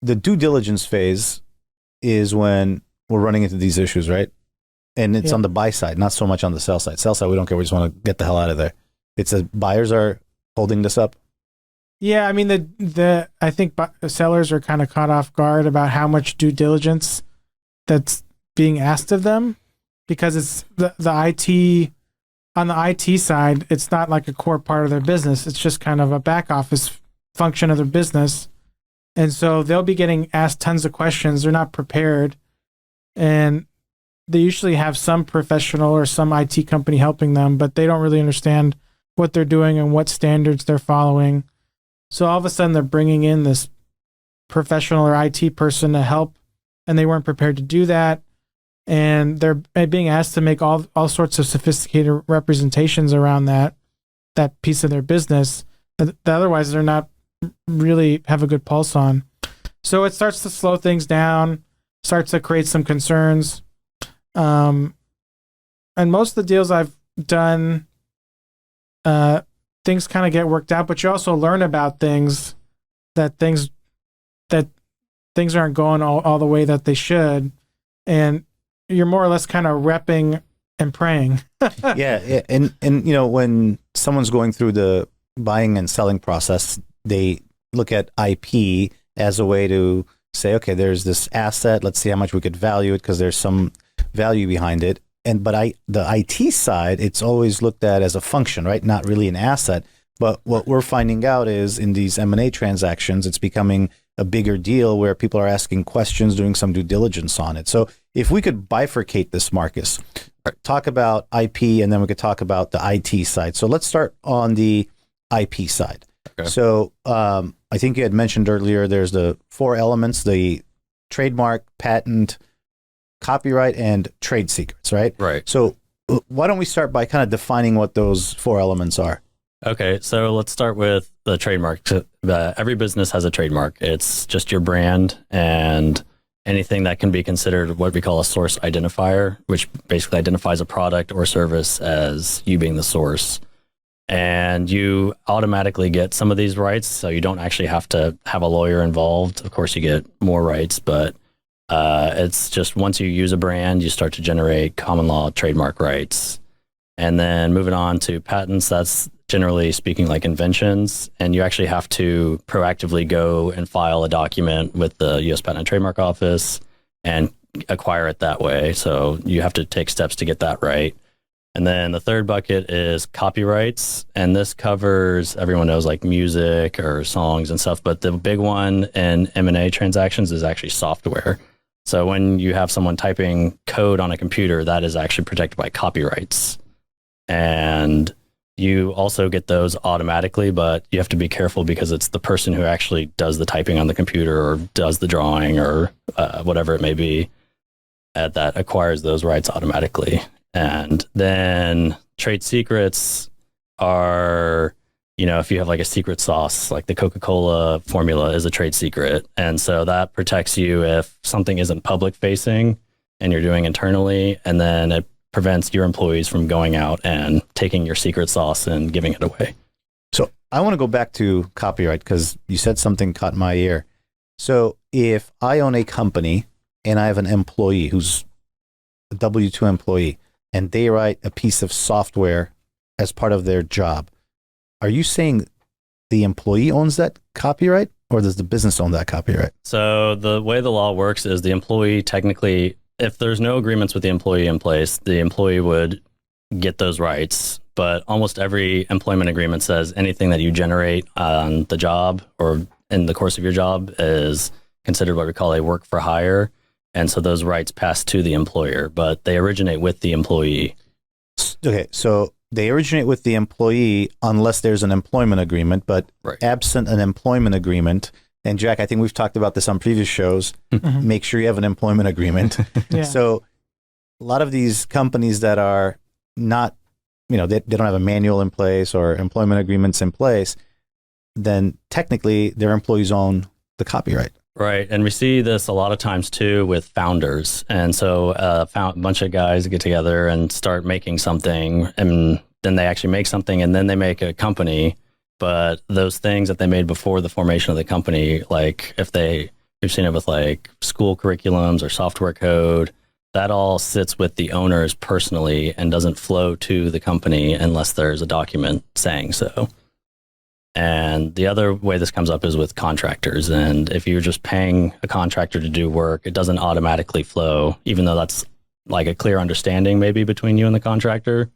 the due diligence phase is when we're running into these issues, right? And it's on the buy side, not so much on the sell side. Sell side, we don't care. We just want to get the hell out of there. It's the buyers are holding this up. Yeah, I mean, I think sellers are kind of caught off guard about how much due diligence that's being asked of them, because it's the IT, on the IT side, it's not like a core part of their business. It's just kind of a back office function of their business. And so they'll be getting asked tons of questions. They're not prepared. And they usually have some professional or some IT company helping them, but they don't really understand what they're doing and what standards they're following. So all of a sudden they're bringing in this professional or IT person to help, and they weren't prepared to do that. And they're being asked to make all sorts of sophisticated representations around that piece of their business that otherwise they're not really have a good pulse on. So it starts to slow things down, starts to create some concerns. And most of the deals I've done, things kind of get worked out, but you also learn about things aren't going all the way that they should. And you're more or less kind of repping and praying. Yeah. And, when someone's going through the buying and selling process, they look at IP as a way to say, okay, there's this asset. Let's see how much we could value it because there's some value behind it. But the IT side, it's always looked at as a function, right? Not really an asset. But what we're finding out is in these M&A transactions, it's becoming a bigger deal where people are asking questions, doing some due diligence on it. So if we could bifurcate this, Marcus, talk about IP, and then we could talk about the IT side. So let's start on the IP side. Okay. So I think you had mentioned earlier, there's the 4 elements, the trademark, patent, copyright, and trade secrets, right? Right. So why don't we start by kind of defining what those 4 elements are? Okay, so let's start with the trademark. Every business has a trademark. It's just your brand and anything that can be considered what we call a source identifier, which basically identifies a product or service as you being the source. And you automatically get some of these rights, so you don't actually have to have a lawyer involved. Of course, you get more rights, but it's just once you use a brand, you start to generate common law trademark rights. And then moving on to patents, that's generally speaking like inventions, and you actually have to proactively go and file a document with the U.S. Patent and Trademark Office and acquire it that way. So you have to take steps to get that right. And then the third bucket is copyrights, and this covers, everyone knows, like music or songs and stuff, but the big one in M&A transactions is actually software. So when you have someone typing code on a computer, that is actually protected by copyrights. And you also get those automatically, but you have to be careful because it's the person who actually does the typing on the computer or does the drawing or whatever it may be that acquires those rights automatically. And then trade secrets are, if you have like a secret sauce, like the Coca-Cola formula is a trade secret. And so that protects you if something isn't public facing and you're doing internally, and then it prevents your employees from going out and taking your secret sauce and giving it away. So I want to go back to copyright because you said something caught my ear. So if I own a company and I have an employee who's a W-2 employee and they write a piece of software as part of their job, are you saying the employee owns that copyright or does the business own that copyright? So the way the law works is the employee technically, if there's no agreements with the employee in place, the employee would get those rights. But almost every employment agreement says anything that you generate on the job or in the course of your job is considered what we call a work for hire. And so those rights pass to the employer, but they originate with the employee. Okay, so they originate with the employee unless there's an employment agreement, but absent an employment agreement, and Jack, I think we've talked about this on previous shows, make sure you have an employment agreement. Yeah. So a lot of these companies that are not, they don't have a manual in place or employment agreements in place, then technically their employees own the copyright. Right. And we see this a lot of times too with founders. And so a bunch of guys get together and start making something, and then they actually make something, and then they make a company. But those things that they made before the formation of the company, like if they We've seen it with like school curriculums or software code. That all sits with the owners personally and doesn't flow to the company unless there's a document saying so. And the other way this comes up is with contractors. And if you're just paying a contractor to do work, it doesn't automatically flow, even though that's like a clear understanding maybe between you and the contractor.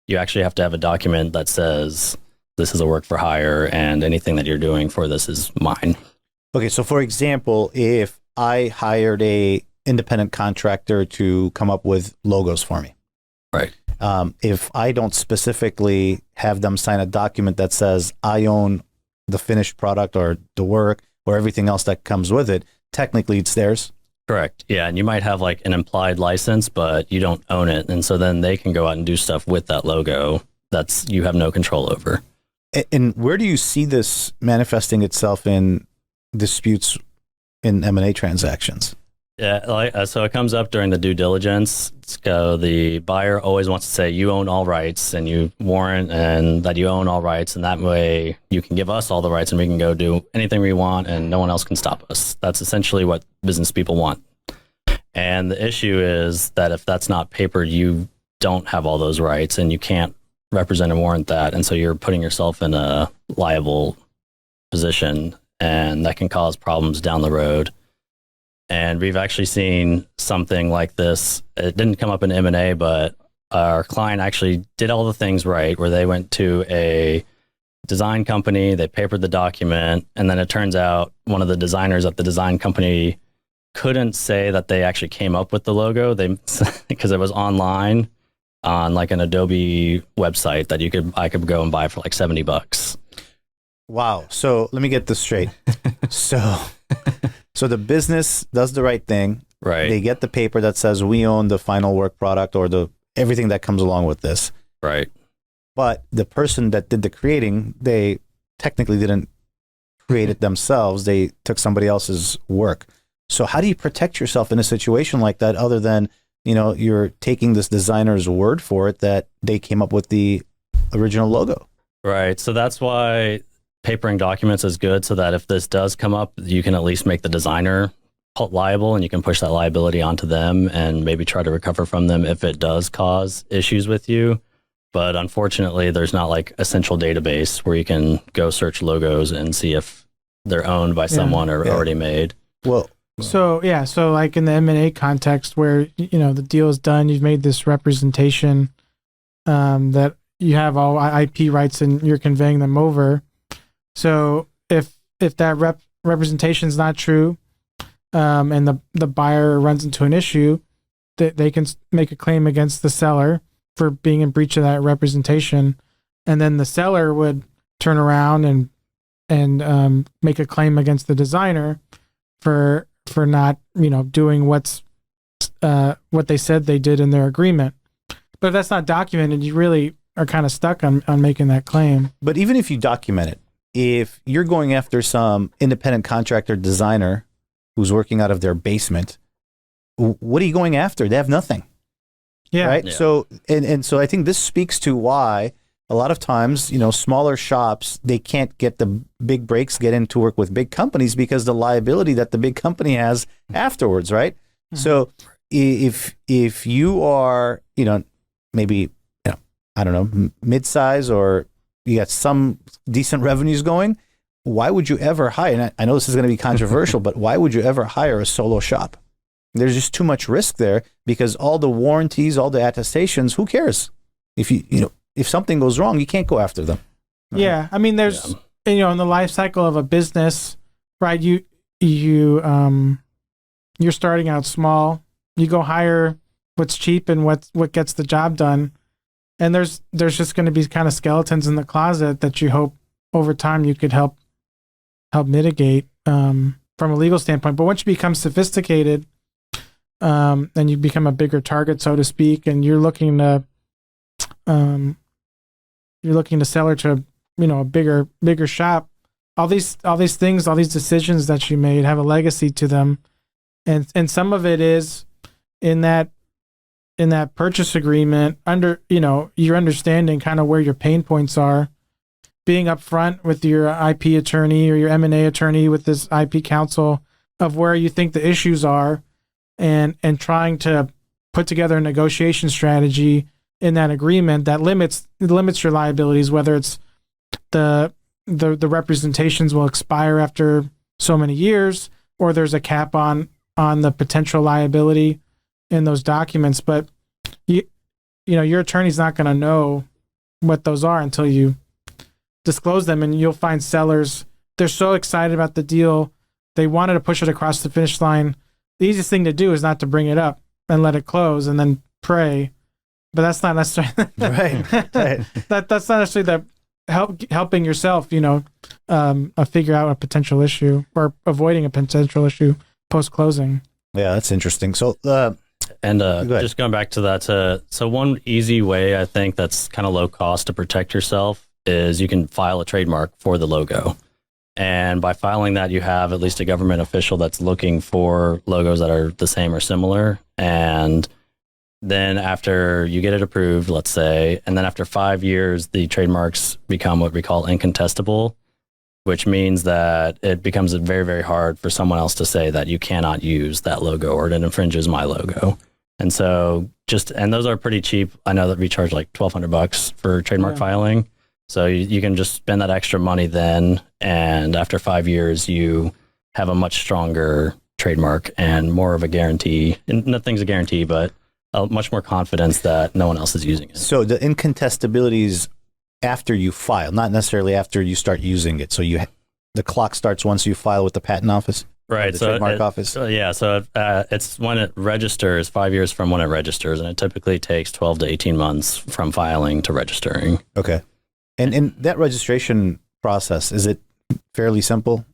You actually have to have a document that says this is a work for hire and anything that you're doing for this is mine. Okay, so for example, if I hired a independent contractor to come up with logos for me, right? If I don't specifically have them sign a document that says I own the finished product or the work or everything else that comes with it, technically it's theirs. Correct. Yeah, and you might have like an implied license, but you don't own it, and so then they can go out and do stuff with that logo that's you have no control over. And where do you see this manifesting itself in disputes in M&A transactions? Yeah, so it comes up during the due diligence. So the buyer always wants to say you own all rights, and you warrant and that you own all rights, and that way you can give us all the rights, and we can go do anything we want, and no one else can stop us. That's essentially what business people want. And the issue is that if that's not papered, you don't have all those rights, and you can't represent and warrant that, and so you're putting yourself in a liable position, and that can cause problems down the road. And we've actually seen something like this. It didn't come up in M&A, but our client actually did all the things right, where they went to a design company, they papered the document, and then it turns out one of the designers at the design company couldn't say that they actually came up with the logo. Because it was online on like an Adobe website that I could go and buy for like $70. Wow. So let me get this straight. So the business does the right thing. Right. They get the paper that says we own the final work product or everything that comes along with this. Right. But the person that did the creating, they technically didn't create it themselves. They took somebody else's work. So how do you protect yourself in a situation like that other than, you're taking this designer's word for it that they came up with the original logo? Right. So that's why papering documents is good, so that if this does come up, you can at least make the designer liable, and you can push that liability onto them and maybe try to recover from them if it does cause issues with you. But unfortunately, there's not like a central database where you can go search logos and see if they're owned by someone or already made. Well, so like in the M&A context where, the deal is done, you've made this representation that you have all IP rights and you're conveying them over. So if that representation is not true, and the buyer runs into an issue, they can make a claim against the seller for being in breach of that representation, and then the seller would turn around and make a claim against the designer for not doing what they said they did in their agreement. But if that's not documented, you really are kind of stuck on making that claim. But even if you document it, if you're going after some independent contractor designer who's working out of their basement, what are you going after? They have nothing. Yeah. Right. Yeah. So, and so I think this speaks to why a lot of times, smaller shops, they can't get the big breaks, get in to work with big companies because the liability that the big company has afterwards. Right. Mm-hmm. So if you are, maybe, I don't know, mid-size or you got some decent revenues going, why would you ever hire? And I know this is going to be controversial, but why would you ever hire a solo shop? There's just too much risk there because all the warranties, all the attestations, who cares? If if something goes wrong, you can't go after them. Right? Yeah, I mean, there's in the life cycle of a business, right? You're starting out small. You go hire what's cheap and what gets the job done. And there's just going to be kind of skeletons in the closet that you hope over time you could help mitigate from a legal standpoint. But once you become sophisticated, and you become a bigger target, so to speak, and you're looking to sell her to a bigger shop, all these things, all these decisions that you made have a legacy to them, and some of it is in that purchase agreement under, you're understanding kind of where your pain points are, being upfront with your IP attorney or your M&A attorney with this IP counsel of where you think the issues are, and trying to put together a negotiation strategy in that agreement that limits your liabilities, whether it's the representations will expire after so many years, or there's a cap on the potential liability in those documents. But you know, your attorney's not going to know what those are until you disclose them, and you'll find sellers, they're so excited about the deal, they wanted to push it across the finish line. The easiest thing to do is not to bring it up and let it close and then pray. But that's not necessarily Right. That's not necessarily helping yourself, figure out a potential issue or avoiding a potential issue post closing. Yeah, that's interesting. So, just going back to that, so one easy way I think that's kind of low cost to protect yourself is you can file a trademark for the logo. And by filing that, you have at least a government official that's looking for logos that are the same or similar. And then after you get it approved, let's say, and then after 5 years, the trademarks become what we call incontestable, which means that it becomes very, very hard for someone else to say that you cannot use that logo or it infringes my logo. And so and those are pretty cheap. I know that we charge like $1,200 for trademark filing. So you can just spend that extra money then. And after 5 years, you have a much stronger trademark and more of a guarantee. And nothing's a guarantee, but much more confidence that no one else is using it. So the incontestability is after you file, not necessarily after you start using it. So the clock starts once you file with the patent office, right? The trademark office. So it's when it registers, 5 years from when it registers, and it typically takes 12 to 18 months from filing to registering. Okay, and that registration process, is it fairly simple?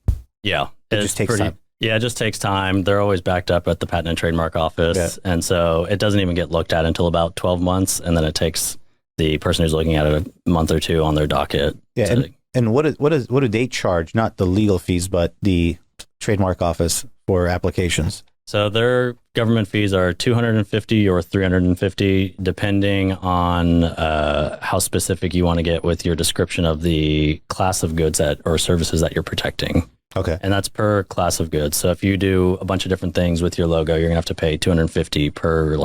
Yeah, it just takes time. Yeah, it just takes time. They're always backed up at the Patent and Trademark Office. Yeah. And so it doesn't even get looked at until about 12 months. And then it takes the person who's looking at it a month or two on their docket. Yeah. And what do they charge? Not the legal fees, but the Trademark Office for applications. So their government fees are $250 or $350, depending on how specific you want to get with your description of the class of goods or services that you're protecting. Okay. And that's per class of goods. So if you do a bunch of different things with your logo, you're gonna have to pay $250 per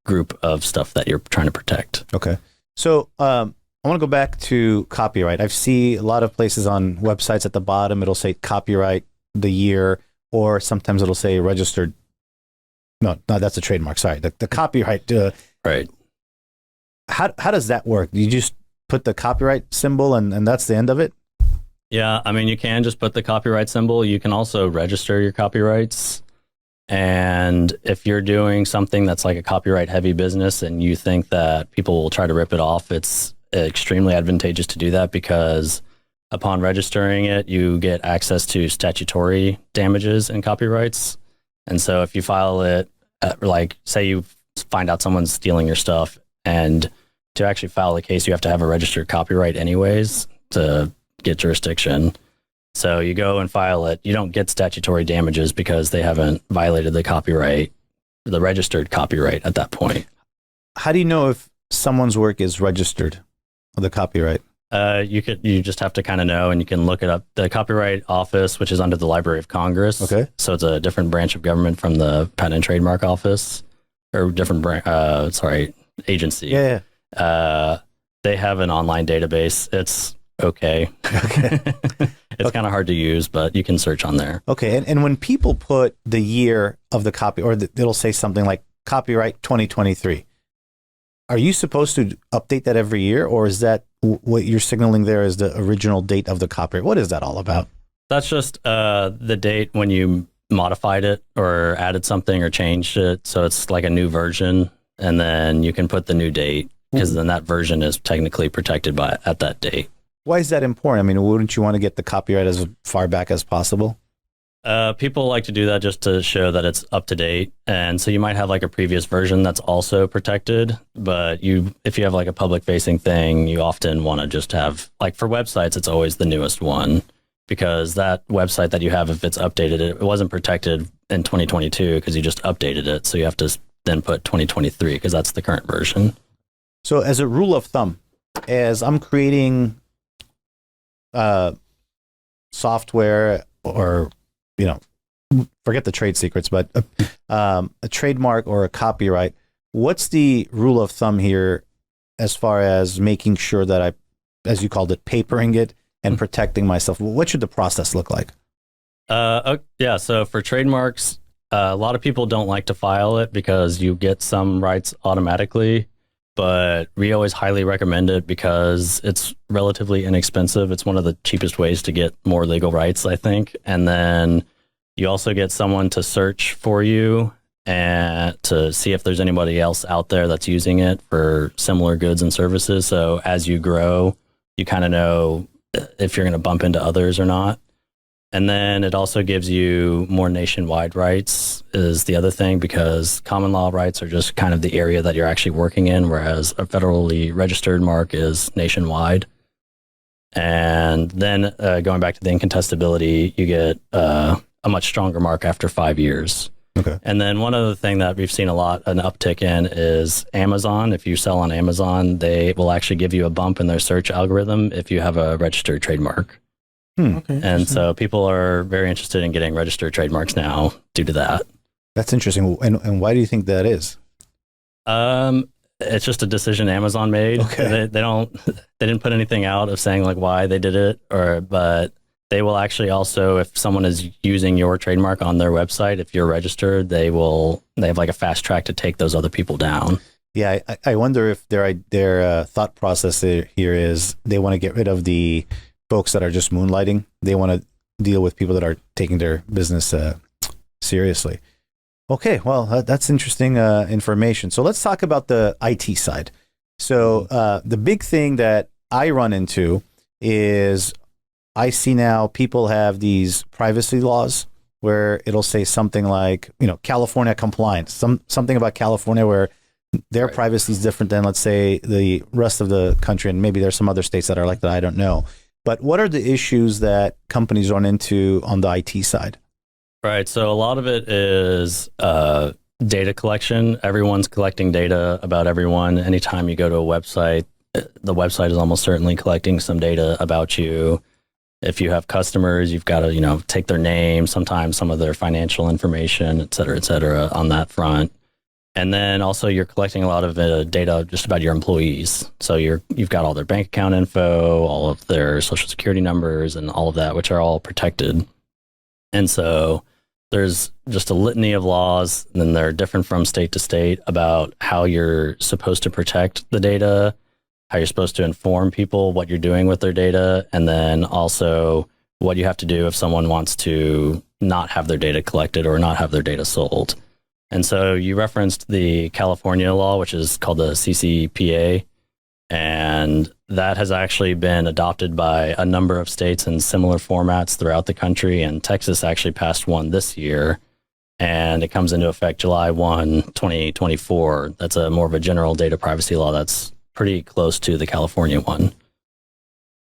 group of stuff that you're trying to protect. Okay. So I want to go back to copyright. I see a lot of places on websites at the bottom, it'll say copyright, the year, or sometimes it'll say registered. No, that's a trademark. Sorry. The copyright. Right. How does that work? You just put the copyright symbol and that's the end of it? Yeah, I mean, you can just put the copyright symbol. You can also register your copyrights. And if you're doing something that's like a copyright heavy business and you think that people will try to rip it off, it's extremely advantageous to do that because upon registering it, you get access to statutory damages and copyrights. And so if you file it, say you find out someone's stealing your stuff, and to actually file a case, you have to have a registered copyright anyways to get jurisdiction. So you go and file it. You don't get statutory damages because they haven't violated the registered copyright at that point. How do you know if someone's work is registered, the copyright? You just have to kind of know, and you can look it up. The Copyright Office, which is under the Library of Congress. Okay. So it's a different branch of government from the Patent and Trademark Office, or different agency. Yeah. They have an online database. It's okay. It's kind of hard to use, but you can search on there. Okay. And when people put the year of the copy, or it'll say something like copyright 2023, are you supposed to update that every year, or is that what you're signaling there is the original date of the copyright? What is that all about? That's just the date when you modified it or added something or changed it. So it's like a new version, and then you can put the new date because then that version is technically protected at that date. Why is that important? I mean, wouldn't you want to get the copyright as far back as possible? People like to do that just to show that it's up to date. And so you might have like a previous version that's also protected, but if you have like a public facing thing, you often want to just have, like for websites, it's always the newest one, because that website that you have, if it's updated, it wasn't protected in 2022 because you just updated it. So you have to then put 2023 because that's the current version. So as a rule of thumb, as I'm creating software or forget the trade secrets, but a trademark or a copyright, what's the rule of thumb here as far as making sure that I, as you called it, papering it and protecting myself? What should the process look like? Yeah. So for trademarks, a lot of people don't like to file it because you get some rights automatically, but we always highly recommend it because it's relatively inexpensive. It's one of the cheapest ways to get more legal rights, I think. And then you also get someone to search for you and to see if there's anybody else out there that's using it for similar goods and services. So as you grow, you kind of know if you're going to bump into others or not. And then it also gives you more nationwide rights is the other thing, because common law rights are just kind of the area that you're actually working in, whereas a federally registered mark is nationwide. And then going back to the incontestability, you get a much stronger mark after 5 years. Okay. And then one other thing that we've seen an uptick in is Amazon. If you sell on Amazon, they will actually give you a bump in their search algorithm if you have a registered trademark. Okay. And so people are very interested in getting registered trademarks now due to that. That's interesting. And why do you think that is? It's just a decision Amazon made. Okay. They didn't put anything out of saying like why they did it, but they will actually also, if someone is using your trademark on their website, if you're registered, they have like a fast track to take those other people down. Yeah, I wonder if their thought process here is they want to get rid of the folks that are just moonlighting. They want to deal with people that are taking their business seriously. Okay, well, that's interesting information. So let's talk about the IT side. So the big thing that I run into is I see now people have these privacy laws where it'll say something like, California compliance, something about California where their Right. privacy is different than, let's say, the rest of the country. And maybe there's some other states that are like that. I don't know. But what are the issues that companies run into on the IT side? Right. So a lot of it is data collection. Everyone's collecting data about everyone. Anytime you go to a website, the website is almost certainly collecting some data about you. If you have customers, you've got to, take their name, sometimes some of their financial information, et cetera, on that front. And then also you're collecting a lot of data just about your employees. So you've got all their bank account info, all of their social security numbers and all of that, which are all protected. And so there's just a litany of laws, and then they're different from state to state about how you're supposed to protect the data, how you're supposed to inform people what you're doing with their data, and then also what you have to do if someone wants to not have their data collected or not have their data sold. And so you referenced the California law, which is called the CCPA, and that has actually been adopted by a number of states in similar formats throughout the country. And Texas actually passed one this year, and it comes into effect July 1, 2024. That's more of a general data privacy law that's pretty close to the California one.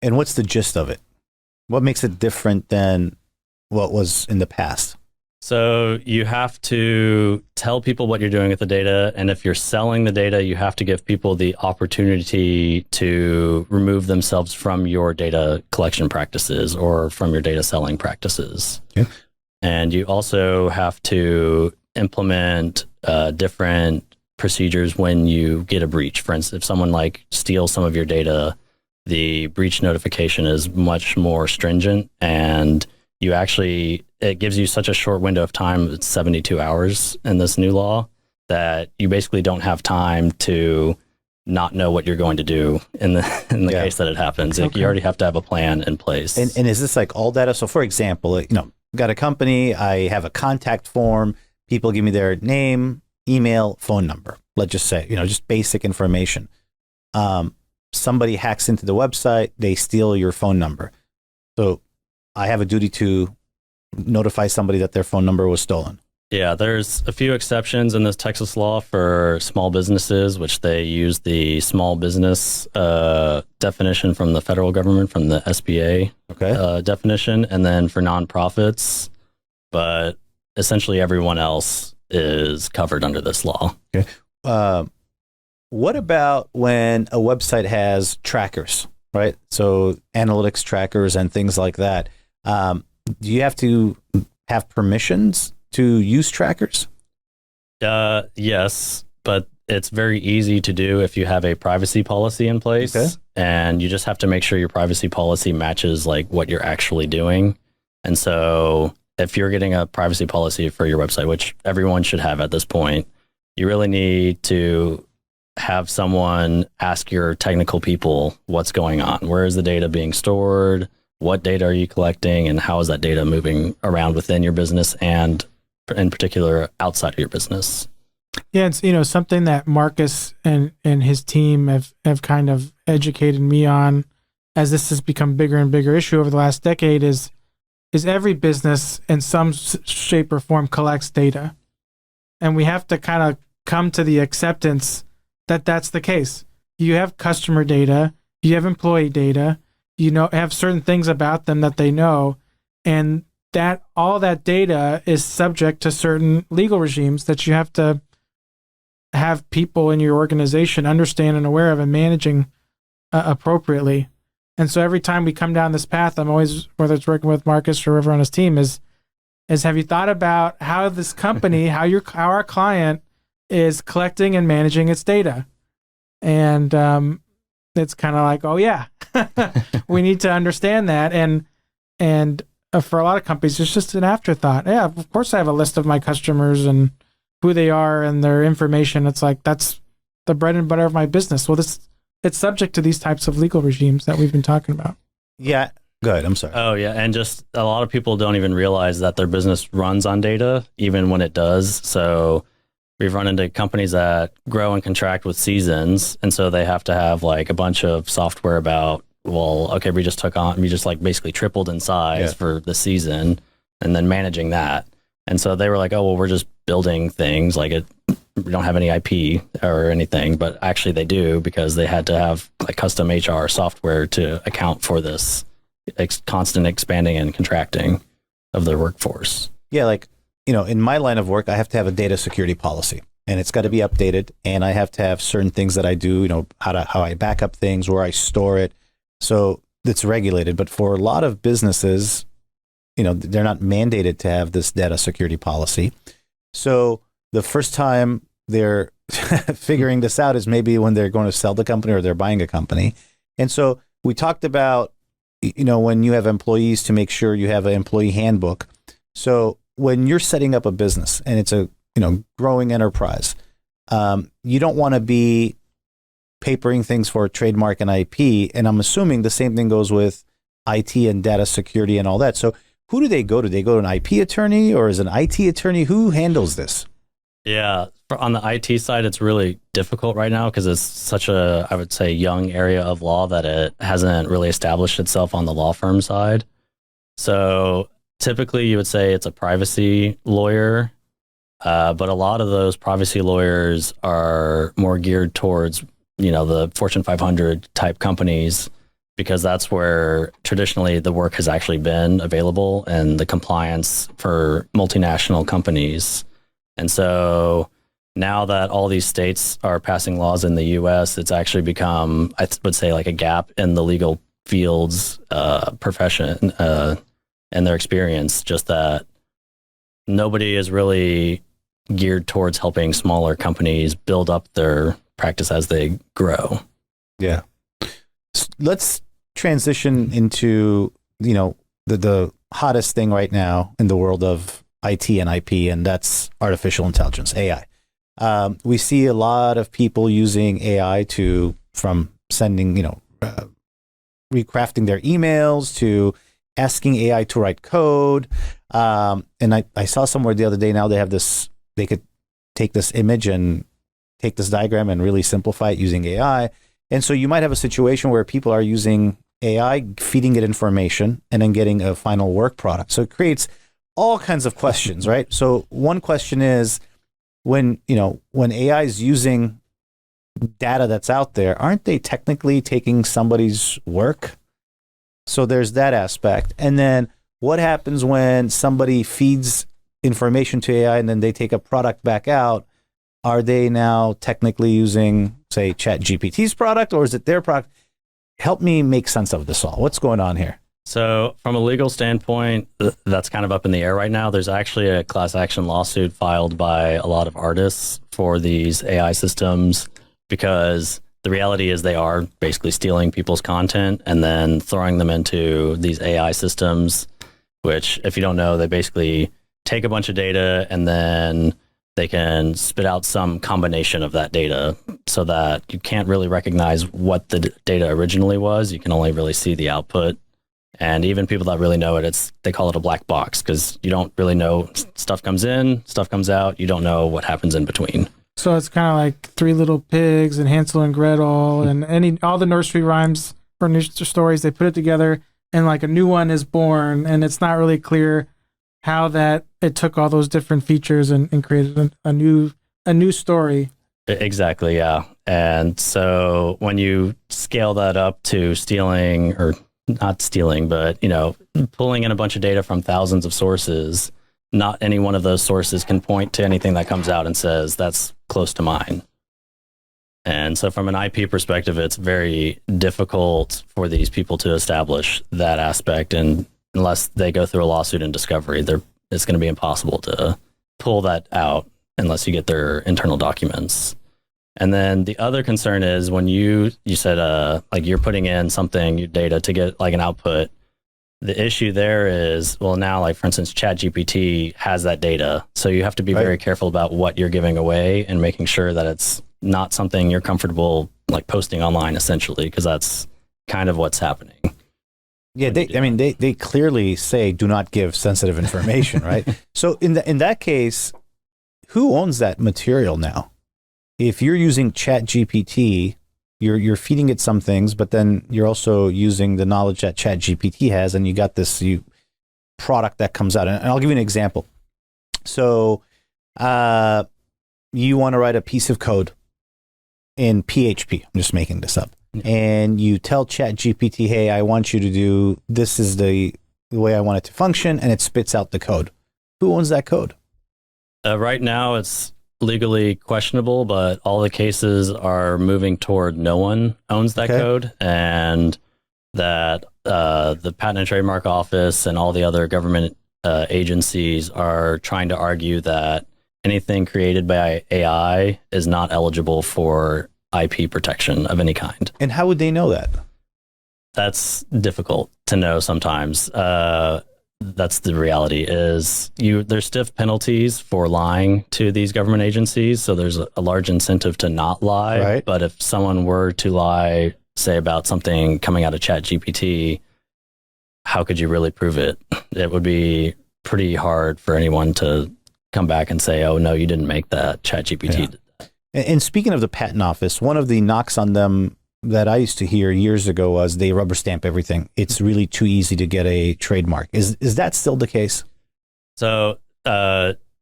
And what's the gist of it? What makes it different than what was in the past? So you have to tell people what you're doing with the data. And if you're selling the data, you have to give people the opportunity to remove themselves from your data collection practices or from your data selling practices. Yeah. And you also have to implement different procedures when you get a breach. For instance, if someone steals some of your data, the breach notification is much more stringent, and it gives you such a short window of time. It's 72 hours in this new law that you basically don't have time to not know what you're going to do in the case that it happens. Okay. You already have to have a plan in place. And is this like all data? So for example, got a company, I have a contact form, people give me their name, email, phone number. Let's just say, just basic information. Somebody hacks into the website, they steal your phone number. So I have a duty to notify somebody that their phone number was stolen. Yeah, there's a few exceptions in this Texas law for small businesses, which they use the small business definition from the federal government, from the SBA definition, and then for nonprofits. But essentially everyone else is covered under this law. Okay. What about when a website has trackers, right? So analytics trackers and things like that. Do you have to have permissions to use trackers? Yes, but it's very easy to do if you have a privacy policy in place, Okay. and you just have to make sure your privacy policy matches like what you're actually doing. And so if you're getting a privacy policy for your website, which everyone should have at this point, you really need to have someone ask your technical people what's going on. Where is the data being stored? What data are you collecting? And how is that data moving around within your business and in particular outside of your business? Yeah, it's something that Marcus and his team have kind of educated me on as this has become bigger and bigger issue over the last decade is every business in some shape or form collects data. And we have to kind of come to the acceptance that that's the case. You have customer data, you have employee data, have certain things about them that they know, and that all that data is subject to certain legal regimes that you have to have people in your organization understand and aware of and managing appropriately. And so every time we come down this path, I'm always, whether it's working with Marcus or whoever on his team, is have you thought about how this company, how our client is collecting and managing its data? And it's kind of like, oh yeah, we need to understand that. And for a lot of companies, it's just an afterthought. Yeah, of course I have a list of my customers and who they are and their information. It's like, that's the bread and butter of my business. Well, it's subject to these types of legal regimes that we've been talking about. Yeah. Good. I'm sorry. Oh, yeah. And just a lot of people don't even realize that their business runs on data, even when it does. So we've run into companies that grow and contract with seasons. And so they have to have like a bunch of software about, well, okay, we just like basically tripled in size for the season and then managing that. And so they were like, oh, well, we're just building things like we don't have any IP or anything, but actually they do because they had to have like custom HR software to account for this constant expanding and contracting of their workforce. Yeah, like, in my line of work, I have to have a data security policy and it's got to be updated. And I have to have certain things that I do, how I back up things, where I store it. So it's regulated. But for a lot of businesses, they're not mandated to have this data security policy. So the first time they're figuring this out is maybe when they're going to sell the company or they're buying a company. And so we talked about, when you have employees, to make sure you have an employee handbook. So when you're setting up a business and it's a, growing enterprise, you don't want to be papering things for trademark and IP. And I'm assuming the same thing goes with IT and data security and all that. So who do they go to? Do they go to an IP attorney or is an IT attorney? Who handles this? Yeah, on the IT side, it's really difficult right now because it's such a, I would say, young area of law that it hasn't really established itself on the law firm side. So typically you would say it's a privacy lawyer, but a lot of those privacy lawyers are more geared towards, the Fortune 500 type companies, because that's where traditionally the work has actually been available and the compliance for multinational companies. And so now that all these states are passing laws in the US, it's actually become, I would say, like a gap in the legal field's profession and their experience, just that nobody is really geared towards helping smaller companies build up their practice as they grow. Yeah. Let's transition into, the hottest thing right now in the world of IT and IP, and that's artificial intelligence, AI. We see a lot of people using AI from sending, recrafting their emails to asking AI to write code. And I saw somewhere the other day, now they could take this image and take this diagram and really simplify it using AI. And so you might have a situation where people are using AI, feeding it information, and then getting a final work product. So it creates all kinds of questions, right? So one question is, when AI is using data that's out there, aren't they technically taking somebody's work? So there's that aspect. And then what happens when somebody feeds information to AI and then they take a product back out? Are they now technically using, say, ChatGPT's product, or is it their product? Help me make sense of this all. What's going on here? So from a legal standpoint, that's kind of up in the air right now. There's actually a class action lawsuit filed by a lot of artists for these AI systems because the reality is they are basically stealing people's content and then throwing them into these AI systems, which, if you don't know, they basically take a bunch of data and then they can spit out some combination of that data so that you can't really recognize what the data originally was. You can only really see the output. And even people that really know it, they call it a black box because you don't really know. Stuff comes in, stuff comes out. You don't know what happens in between. So it's kind of like Three Little Pigs and Hansel and Gretel and all the nursery rhymes or nursery stories. They put it together and like a new one is born, and it's not really clear how that it took all those different features and created a new story. Exactly, yeah. And so when you scale that up to stealing, or not stealing, but pulling in a bunch of data from thousands of sources, not any one of those sources can point to anything that comes out and says that's close to mine. And so from an IP perspective, it's very difficult for these people to establish that aspect. And unless they go through a lawsuit and discovery, it's going to be impossible to pull that out unless you get their internal documents. And then the other concern is when you said like you're putting in something, your data to get like an output. The issue there is, well, now like for instance, ChatGPT has that data. So you have to be very careful about what you're giving away and making sure that it's not something you're comfortable like posting online essentially, because that's kind of what's happening. Yeah, they clearly say do not give sensitive information, right? So in that case, who owns that material now? If you're using ChatGPT, you're feeding it some things, but then you're also using the knowledge that ChatGPT has, and you got this product that comes out. And I'll give you an example. So you want to write a piece of code in PHP. I'm just making this up. And you tell ChatGPT, hey, I want you to do, this is the way I want it to function, and it spits out the code. Who owns that code? Right now, it's legally questionable, but all the cases are moving toward no one owns that code, and that the Patent and Trademark Office and all the other government agencies are trying to argue that anything created by AI is not eligible for IP protection of any kind. And how would they know that? That's difficult to know sometimes. That's the reality is there's stiff penalties for lying to these government agencies. So there's a large incentive to not lie. Right. But if someone were to lie, say about something coming out of ChatGPT, how could you really prove it? It would be pretty hard for anyone to come back and say, oh, no, you didn't make that. ChatGPT did that. And speaking of the patent office, one of the knocks on them that I used to hear years ago was they rubber stamp everything. It's really too easy to get a trademark. Is that still the case? So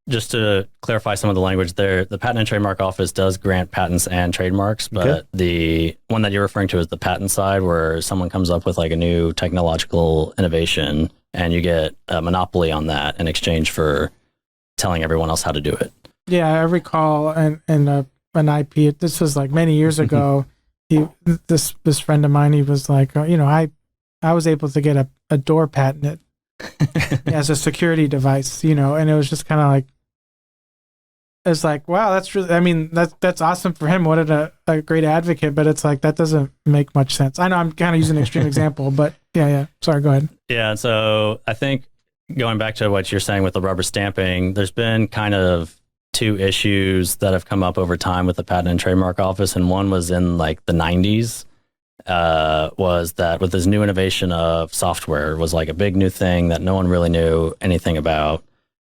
just to clarify some of the language there, the Patent and Trademark Office does grant patents and trademarks, but the one that you're referring to is the patent side, where someone comes up with like a new technological innovation and you get a monopoly on that in exchange for telling everyone else how to do it. Yeah, I recall an IP, this was like many years ago, this friend of mine, he was like, I was able to get a door patent as a security device, and it was just kind of like, it's like, wow, that's really, that's awesome for him. What a great advocate, but it's like, that doesn't make much sense. I know I'm kind of using an extreme example, but yeah. Sorry, go ahead. Yeah. So I think going back to what you're saying with the rubber stamping, there's been kind of two issues that have come up over time with the Patent and Trademark Office. And one was in like the 90s, was that with this new innovation of software was like a big new thing that no one really knew anything about.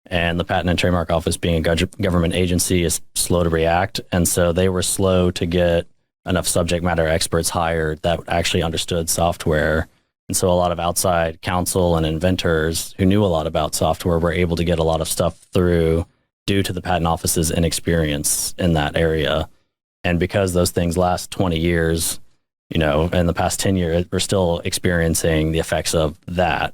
And the Patent and Trademark Office, being a government agency, is slow to react. And so they were slow to get enough subject matter experts hired that actually understood software. And so a lot of outside counsel and inventors who knew a lot about software were able to get a lot of stuff through due to the Patent Office's inexperience in that area. And because those things last 20 years, in the past 10 years, we're still experiencing the effects of that.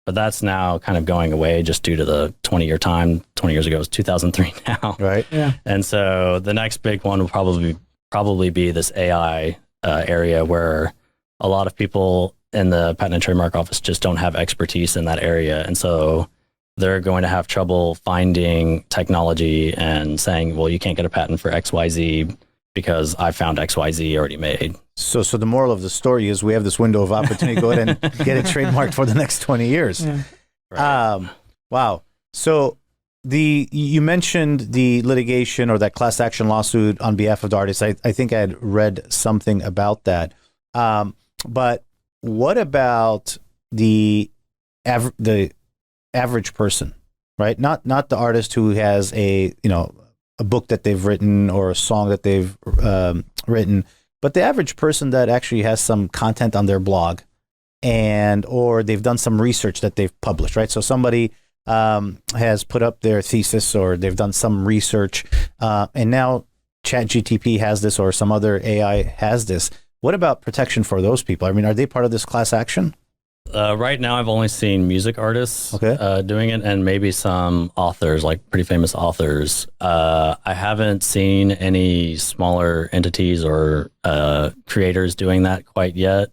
But that's now kind of going away just due to the 20-year time. 20 years ago was 2003 now. Right. Yeah. And so the next big one will probably be this AI area, where a lot of people and the Patent and Trademark Office just don't have expertise in that area. And so they're going to have trouble finding technology and saying, well, you can't get a patent for XYZ because I found XYZ already made. So the moral of the story is we have this window of opportunity to go ahead and get it trademarked for the next 20 years. Yeah. Right. Wow. So you mentioned the litigation or that class action lawsuit on behalf of the artists. I think I had read something about that. But what about the average person, right? Not the artist who has a book that they've written or a song that they've written, but the average person that actually has some content on their blog or they've done some research that they've published, right? So somebody has put up their thesis or they've done some research, and now ChatGPT has this or some other AI has this. What about protection for those people? I mean, are they part of this class action? Right now, I've only seen music artists doing it, and maybe some authors, like pretty famous authors. I haven't seen any smaller entities or creators doing that quite yet.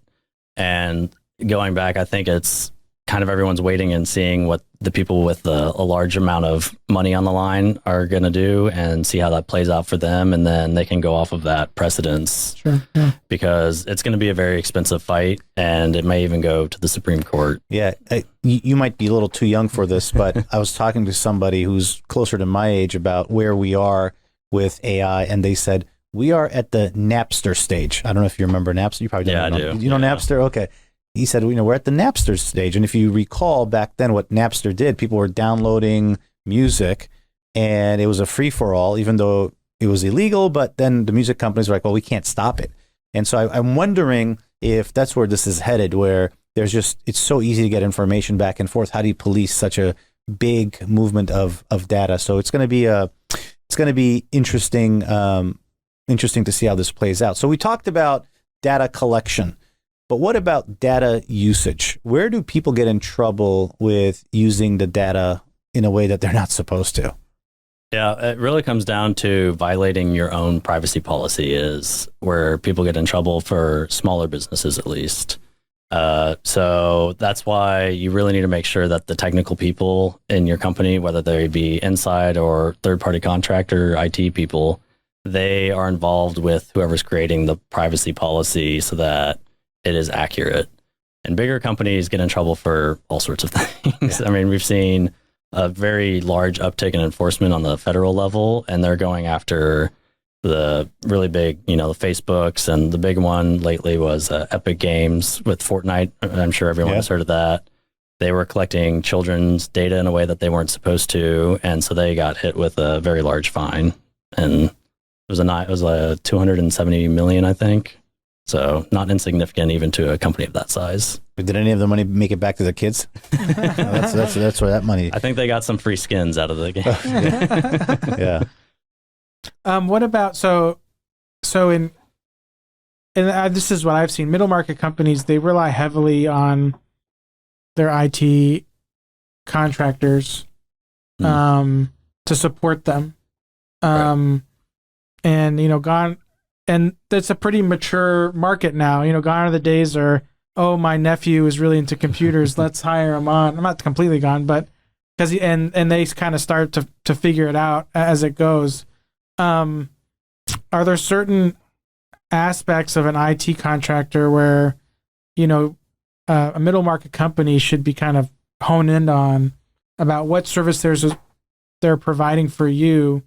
And going back, I think it's kind of everyone's waiting and seeing what the people with a large amount of money on the line are going to do and see how that plays out for them. And then they can go off of that precedence. Sure. Yeah. Because it's going to be a very expensive fight and it may even go to the Supreme Court. Yeah. You might be a little too young for this, but I was talking to somebody who's closer to my age about where we are with AI, and they said, we are at the Napster stage. I don't know if you remember Napster. You probably don't. Yeah, I do. You know Napster? Okay. He said, we're at the Napster stage. And if you recall back then what Napster did, people were downloading music and it was a free for all, even though it was illegal. But then the music companies were like, well, we can't stop it. And so I'm wondering if that's where this is headed, where it's so easy to get information back and forth. How do you police such a big movement of data? So it's going to be interesting to see how this plays out. So we talked about data collection. But what about data usage? Where do people get in trouble with using the data in a way that they're not supposed to? Yeah, it really comes down to violating your own privacy policy is where people get in trouble, for smaller businesses at least. So that's why you really need to make sure that the technical people in your company, whether they be inside or third-party contractor, IT people, they are involved with whoever's creating the privacy policy so that it is accurate. And bigger companies get in trouble for all sorts of things. Yeah. I mean, we've seen a very large uptick in enforcement on the federal level, and they're going after the really big, the Facebooks, and the big one lately was Epic Games with Fortnite. I'm sure everyone has heard of that. They were collecting children's data in a way that they weren't supposed to, and so they got hit with a very large fine. And it was a 270 million, I think. So not insignificant even to a company of that size. But did any of the money make it back to the kids? That's where that money. I think they got some free skins out of the game. Yeah. What about so in this is what I've seen. Middle market companies, they rely heavily on their IT contractors to support them. Right. And that's a pretty mature market now. Gone are the days my nephew is really into computers. Let's hire him on. I'm not completely gone, but because and they kind of start to figure it out as it goes. Are there certain aspects of an IT contractor where, a middle market company should be kind of honed in on about what service they're providing for you,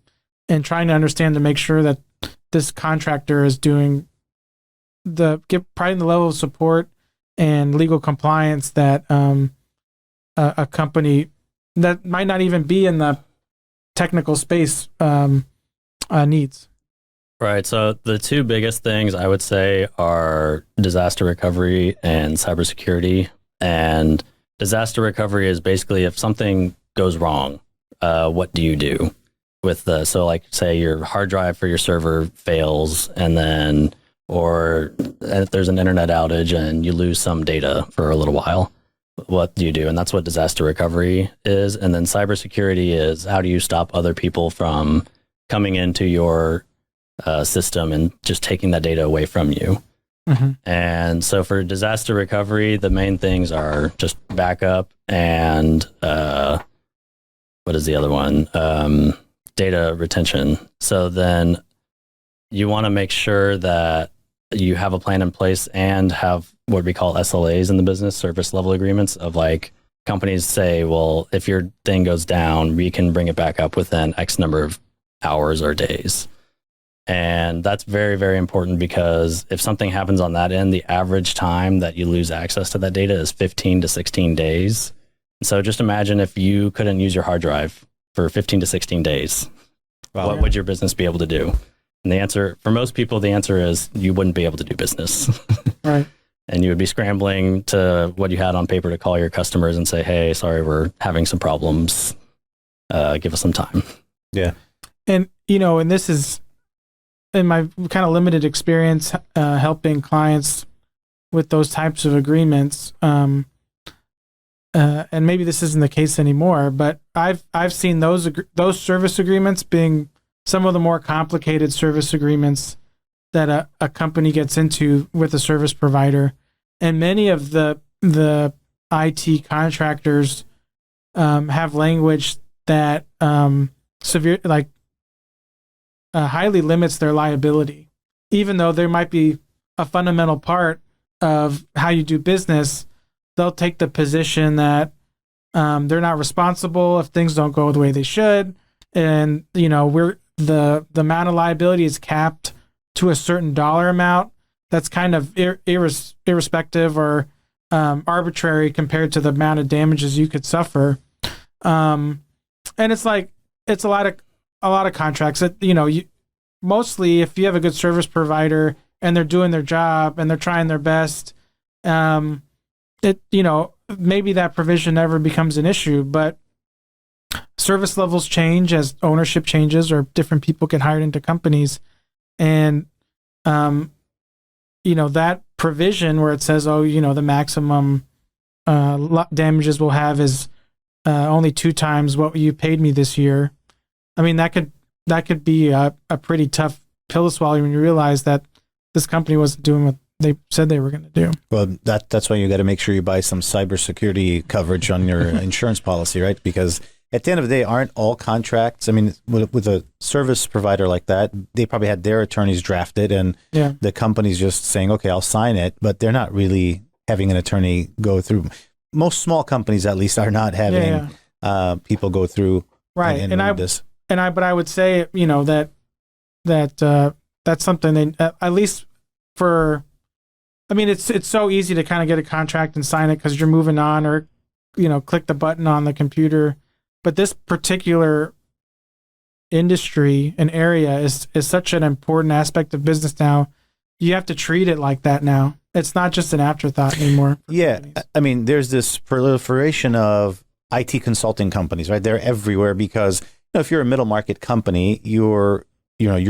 and trying to understand to make sure that this contractor is providing the level of support and legal compliance that a company that might not even be in the technical space needs. Right. So the two biggest things I would say are disaster recovery and cybersecurity. And disaster recovery is basically if something goes wrong, what do you do? So like say your hard drive for your server fails, and or if there's an internet outage and you lose some data for a little while, what do you do? And that's what disaster recovery is. And then cybersecurity is how do you stop other people from coming into your system and just taking that data away from you? Mhm. And so for disaster recovery, the main things are just backup and what is the other one? Data retention. So then you want to make sure that you have a plan in place and have what we call SLAs in the business, service level agreements, of like companies say, well, if your thing goes down, we can bring it back up within X number of hours or days. And that's very, very important, because if something happens on that end, the average time that you lose access to that data is 15 to 16 days. So just imagine if you couldn't use your hard drive for 15 to 16 days, what would your business be able to do? And the answer, for most people, the answer is you wouldn't be able to do business. Right. And you would be scrambling to what you had on paper to call your customers and say, hey, sorry, we're having some problems. Give us some time. Yeah. And, and this is in my kind of limited experience helping clients with those types of agreements. And maybe this isn't the case anymore, but I've seen those service agreements being some of the more complicated service agreements that a company gets into with a service provider. And many of the IT contractors have language that highly limits their liability, even though there might be a fundamental part of how you do business. They'll take the position that they're not responsible if things don't go the way they should, and the amount of liability is capped to a certain dollar amount that's kind of irrespective or arbitrary compared to the amount of damages you could suffer. And it's a lot of contracts that mostly if you have a good service provider and they're doing their job and they're trying their best, maybe that provision never becomes an issue. But service levels change as ownership changes or different people get hired into companies, and that provision where it says, the maximum damages we'll have is only 2 times what you paid me this year. I mean, that could be a pretty tough pill to swallow when you realize that this company wasn't doing what they said they were going to do. Well, that's why you got to make sure you buy some cybersecurity coverage on your insurance policy, right? Because at the end of the day, aren't all contracts, I mean, with a service provider like that, they probably had their attorneys drafted and the company's just saying, okay, I'll sign it, but they're not really having an attorney go through. Most small companies, at least, are not having people go through and read this. But I would say, that's something they, at least for, I mean, it's so easy to kind of get a contract and sign it because you're moving on or, click the button on the computer. But this particular industry and area is such an important aspect of business now. You have to treat it like that now. It's not just an afterthought anymore. Yeah. Companies. I mean, there's this proliferation of IT consulting companies, right? They're everywhere because if you're a middle market company, you're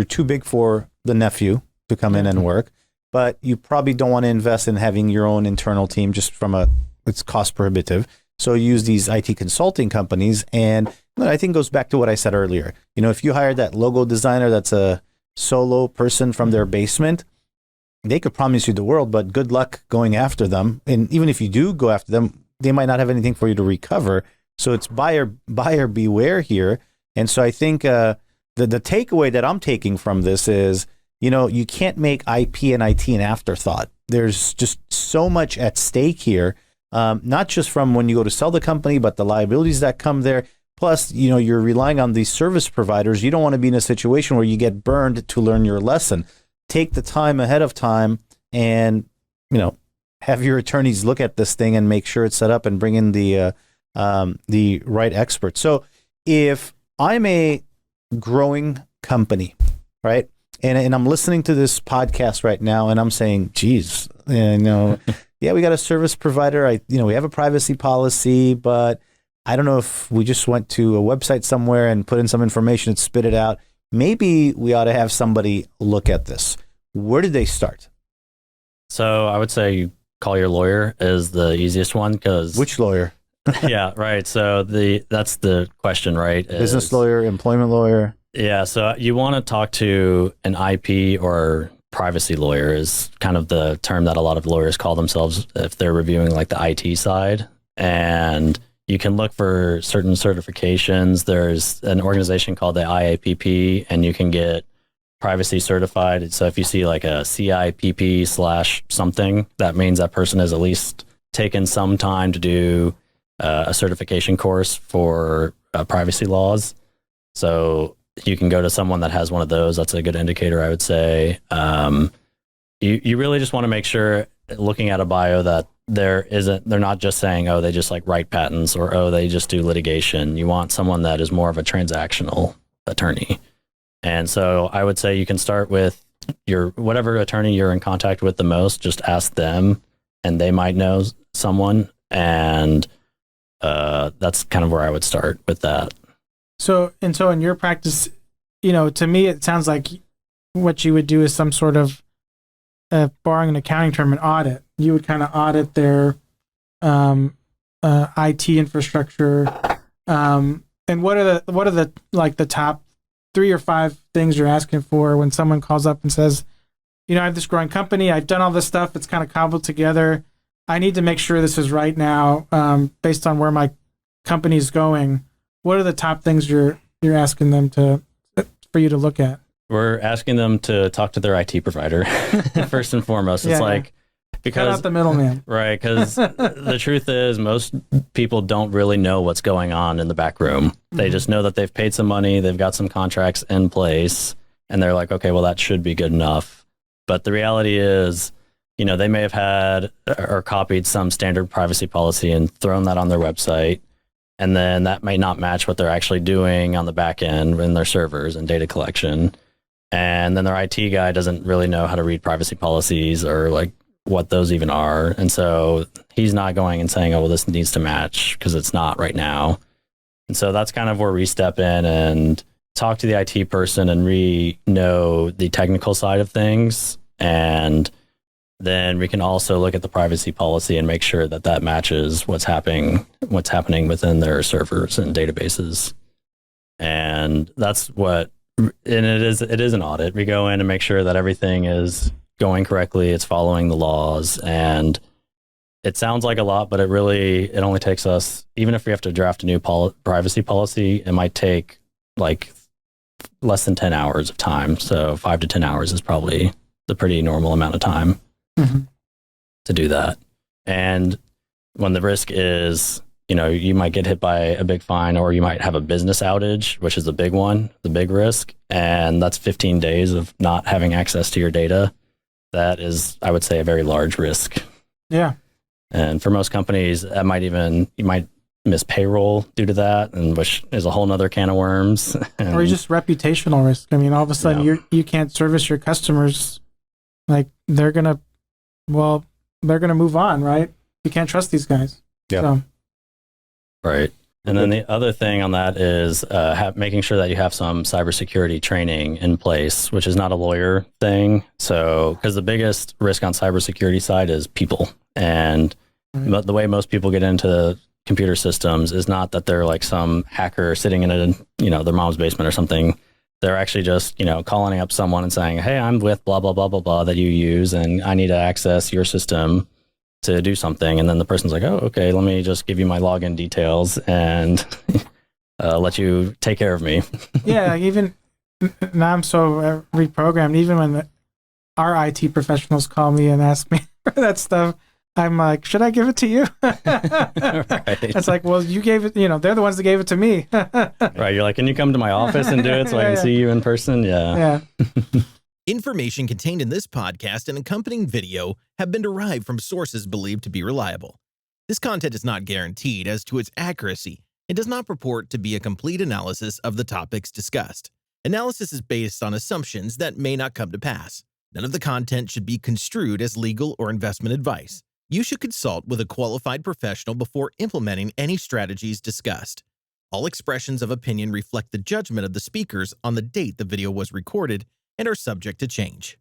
too big for the nephew to come in and work, but you probably don't want to invest in having your own internal team just it's cost prohibitive. So you use these IT consulting companies, and I think it goes back to what I said earlier. If you hire that logo designer that's a solo person from their basement, they could promise you the world, but good luck going after them. And even if you do go after them, they might not have anything for you to recover. So it's buyer beware here. And so I think the takeaway that I'm taking from this is, you can't make IP and IT an afterthought. There's just so much at stake here. Not just from when you go to sell the company, but the liabilities that come there. Plus, you're relying on these service providers. You don't want to be in a situation where you get burned to learn your lesson. Take the time ahead of time and, have your attorneys look at this thing and make sure it's set up and bring in the right experts. So if I'm a growing company, right? And I'm listening to this podcast right now and I'm saying, geez, yeah, we got a service provider. We have a privacy policy, but I don't know if we just went to a website somewhere and put in some information and spit it out. Maybe we ought to have somebody look at this. Where did they start? So I would say you call your lawyer is the easiest one because... Which lawyer? Yeah, right. So that's the question, right? Business lawyer, employment lawyer. Yeah, so you want to talk to an IP or privacy lawyer is kind of the term that a lot of lawyers call themselves if they're reviewing like the IT side. And you can look for certain certifications. There's an organization called the IAPP, and you can get privacy certified. So if you see like a CIPP / something, that means that person has at least taken some time to do a certification course for privacy laws. So you can go to someone that has one of those. That's a good indicator, I would say. You really just want to make sure, looking at a bio, that they're not just saying, oh, they just like write patents, or oh, they just do litigation. You want someone that is more of a transactional attorney. And so I would say you can start with whatever attorney you're in contact with the most, just ask them, and they might know someone. And that's kind of where I would start with that. So in your practice, to me, it sounds like what you would do is some sort of, borrowing an accounting term, an audit. You would kind of audit their IT infrastructure. And what are the like the top 3 or 5 things you're asking for when someone calls up and says, I have this growing company, I've done all this stuff, it's kind of cobbled together, I need to make sure this is right now, based on where my company is going. What are the top things you're asking them for you to look at? We're asking them to talk to their IT provider first and foremost. It's because cut out the middleman, right? Because the truth is, most people don't really know what's going on in the back room. They just know that they've paid some money, they've got some contracts in place, and they're like, okay, well, that should be good enough. But the reality is, they may have had or copied some standard privacy policy and thrown that on their website. And then that may not match what they're actually doing on the back end in their servers and data collection. And then their IT guy doesn't really know how to read privacy policies or like what those even are. And so he's not going and saying, oh, well, this needs to match, because it's not right now. And so that's kind of where we step in and talk to the IT person and know the technical side of things. And then we can also look at the privacy policy and make sure that matches what's happening within their servers and databases. And it is an audit. We go in and make sure that everything is going correctly, it's following the laws. And it sounds like a lot, but it only takes us, even if we have to draft a new privacy policy, it might take like less than 10 hours of time. So 5 to 10 hours is probably the pretty normal amount of time to do that. And when the risk is, you might get hit by a big fine, or you might have a business outage, which is the big one, the big risk. And that's 15 days of not having access to your data. That is, I would say, a very large risk. Yeah. And for most companies, you might miss payroll due to that, and which is a whole nother can of worms. Or just reputational risk. I mean, all of a sudden you can't service your customers. Like they're going to move on, right? You can't trust these guys. Yeah. So. Right. And then the other thing on that is making sure that you have some cybersecurity training in place, which is not a lawyer thing. So, because the biggest risk on cybersecurity side is people. And the way most people get into computer systems is not that they're like some hacker sitting in their mom's basement or something. They're actually just, calling up someone and saying, hey, I'm with blah, blah, blah, blah, blah that you use, and I need to access your system to do something. And then the person's like, oh, okay, let me just give you my login details and let you take care of me. Yeah, even now I'm so reprogrammed. Even when our IT professionals call me and ask me for that stuff, I'm like, should I give it to you? Right. It's like, well, you gave it, they're the ones that gave it to me. Right. You're like, can you come to my office and do it so I can see you in person? Yeah. Information contained in this podcast and accompanying video have been derived from sources believed to be reliable. This content is not guaranteed as to its accuracy and does not purport to be a complete analysis of the topics discussed. Analysis is based on assumptions that may not come to pass. None of the content should be construed as legal or investment advice. You should consult with a qualified professional before implementing any strategies discussed. All expressions of opinion reflect the judgment of the speakers on the date the video was recorded and are subject to change.